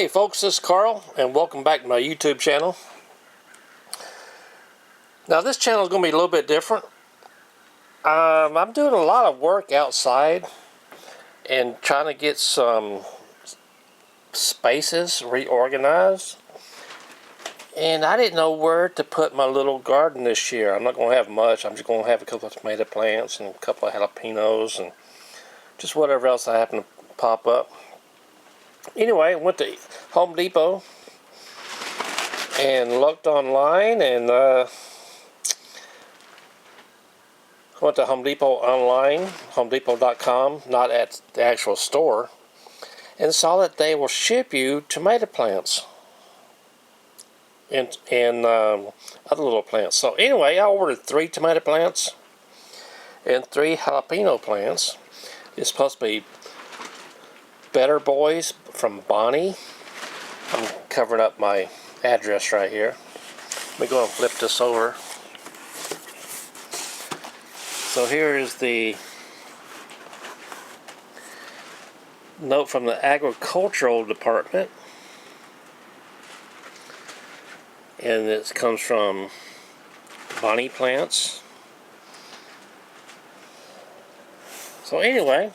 Hey folks, this is Carl and welcome back to my YouTube channel. Now this channel is going to be a little bit different. I'm doing a lot of work outside and trying to get some spaces reorganized. And I didn't know where to put my little garden this year. I'm not going to have much. I'm just going to have a couple of tomato plants and a couple of jalapenos and just whatever else I happen to pop up. Anyway, I went to Home Depot and looked online and went to Home Depot online, homedepot.com, not at the actual store, and saw that they will ship you tomato plants and other little plants. So anyway, I ordered 3 tomato plants and 3 jalapeno plants. It's supposed to be Better Boys from Bonnie. I'm covering up my address right here. Let me go and flip this over. So here is the note from the agricultural department, and it comes from Bonnie Plants. So anyway,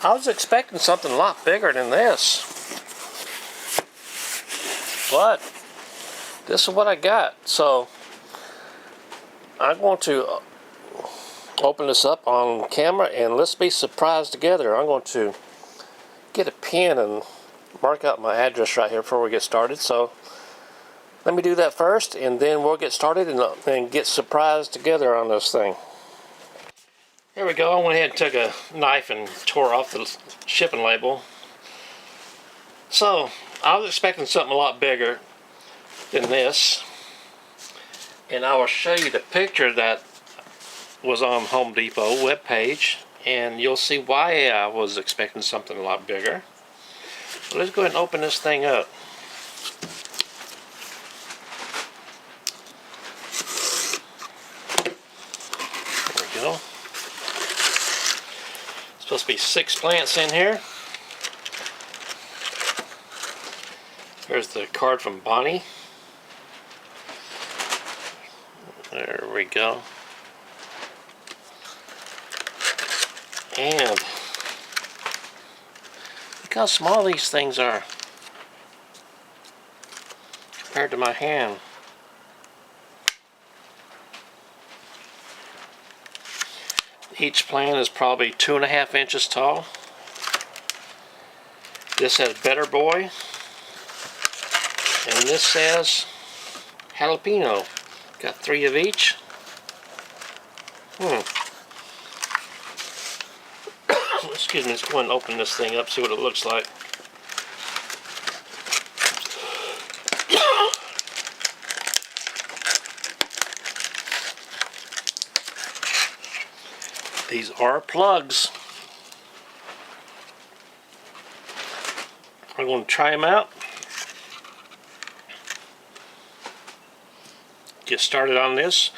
I was expecting something a lot bigger than this, but this is what I got. So I'm going to open this up on camera and let's be surprised together. I'm going to get a pen and mark out my address right here before we get started. So let me do that first and then we'll get started and get surprised together on this thing. Here we go. I went ahead and took a knife and tore off the shipping label. So I was expecting something a lot bigger than this, and I will show you the picture that was on Home Depot webpage, and you'll see why I was expecting something a lot bigger. So let's go ahead and open this thing up. There we go. Supposed to be 6 plants in here. Here's the card from Bonnie. There we go. And look how small these things are compared to my hand. Each plant is probably 2.5 inches tall. This says Better Boy, and this says Jalapeno. Got 3 of each. Excuse me, let's go and open this thing up, see what it looks like. These are plugs. I'm going to try them out. Get started on this.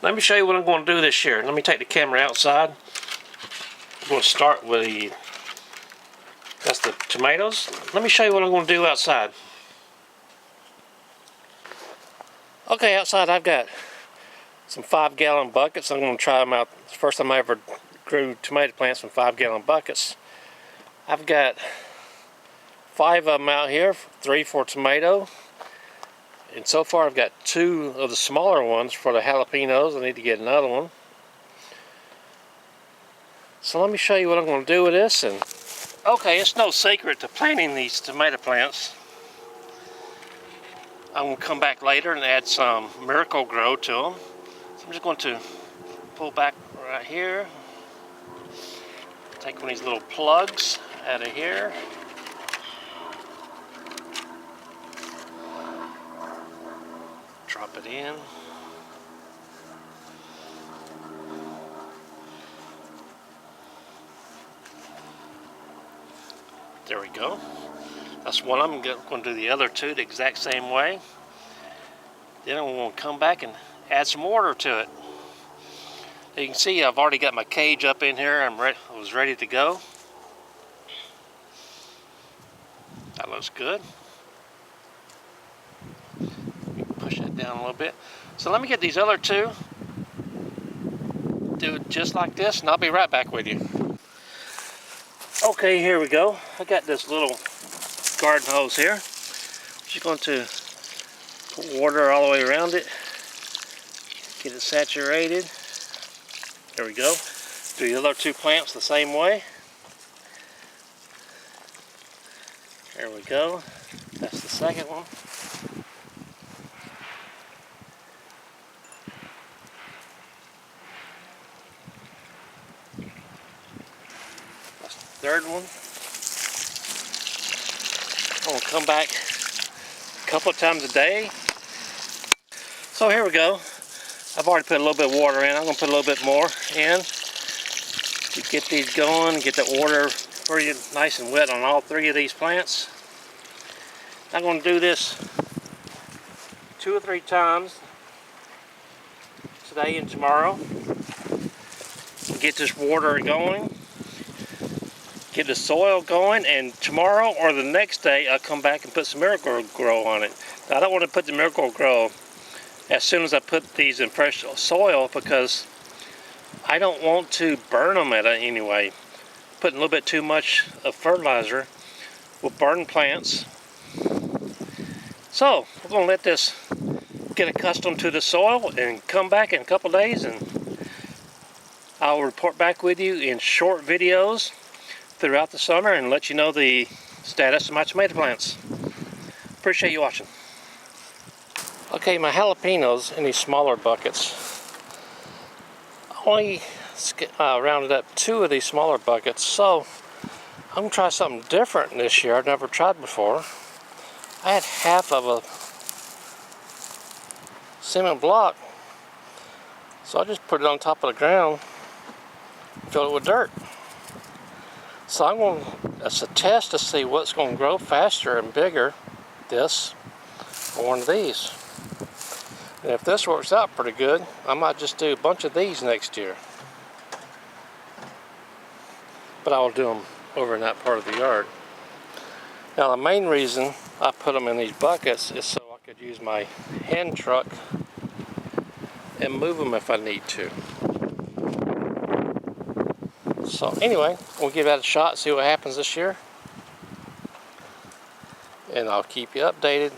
Let me show you what I'm going to do this year. Let me take the camera outside. I'm going to start with that's the tomatoes. Let me show you what I'm going to do outside. Okay, outside I've got some 5-gallon buckets. I'm going to try them out. It's the first time I ever grew tomato plants from 5-gallon buckets. I've got 5 of them out here, 3 for tomato. And so far I've got 2 of the smaller ones for the jalapenos. I need to get another one. So let me show you what I'm going to do with this. And okay, it's no secret to planting these tomato plants. I'm going to come back later and add some Miracle Grow to them. So I'm just going to pull back right here. Take one of these little plugs out of here. Drop it in. There we go. That's one. I'm going to do the other 2 the exact same way. Then I'm going to come back and add some water to it. You can see I've already got my cage up in here. I was ready to go. That looks good. Push it down a little bit. So let me get these other two. Do it just like this, and I'll be right back with you. Okay, here we go. I got this little garden hose here. Just going to put water all the way around it. Get it saturated. There we go. Do the other two plants the same way. There we go. That's the second one. That's the third one. I'm going to come back a couple of times a day. So here we go. I've already put a little bit of water in. I'm going to put a little bit more in to get these going, get the water pretty nice and wet on all three of these plants. I'm going to do this 2 or 3 times today and tomorrow to get this water going, get the soil going, and tomorrow or the next day I'll come back and put some Miracle-Gro on it. Now, I don't want to put the Miracle-Gro as soon as I put these in fresh soil because I don't want to burn them anyway. Putting a little bit too much of fertilizer will burn plants. So we're going to let this get accustomed to the soil and come back in a couple days, and I'll report back with you in short videos throughout the summer and let you know the status of my tomato plants. Appreciate you watching. Okay, my jalapenos in these smaller buckets. I only rounded up 2 of these smaller buckets, so I'm going to try something different this year I've never tried before. I had half of a cement block, so I just put it on top of the ground, filled it with dirt. So I'm going to, as a test to see what's going to grow faster and bigger, this or one of these. And if this works out pretty good, I might just do a bunch of these next year. But I'll do them over in that part of the yard. Now, the main reason I put them in these buckets is so I could use my hand truck and move them if I need to. So anyway, we'll give that a shot, see what happens this year. And I'll keep you updated.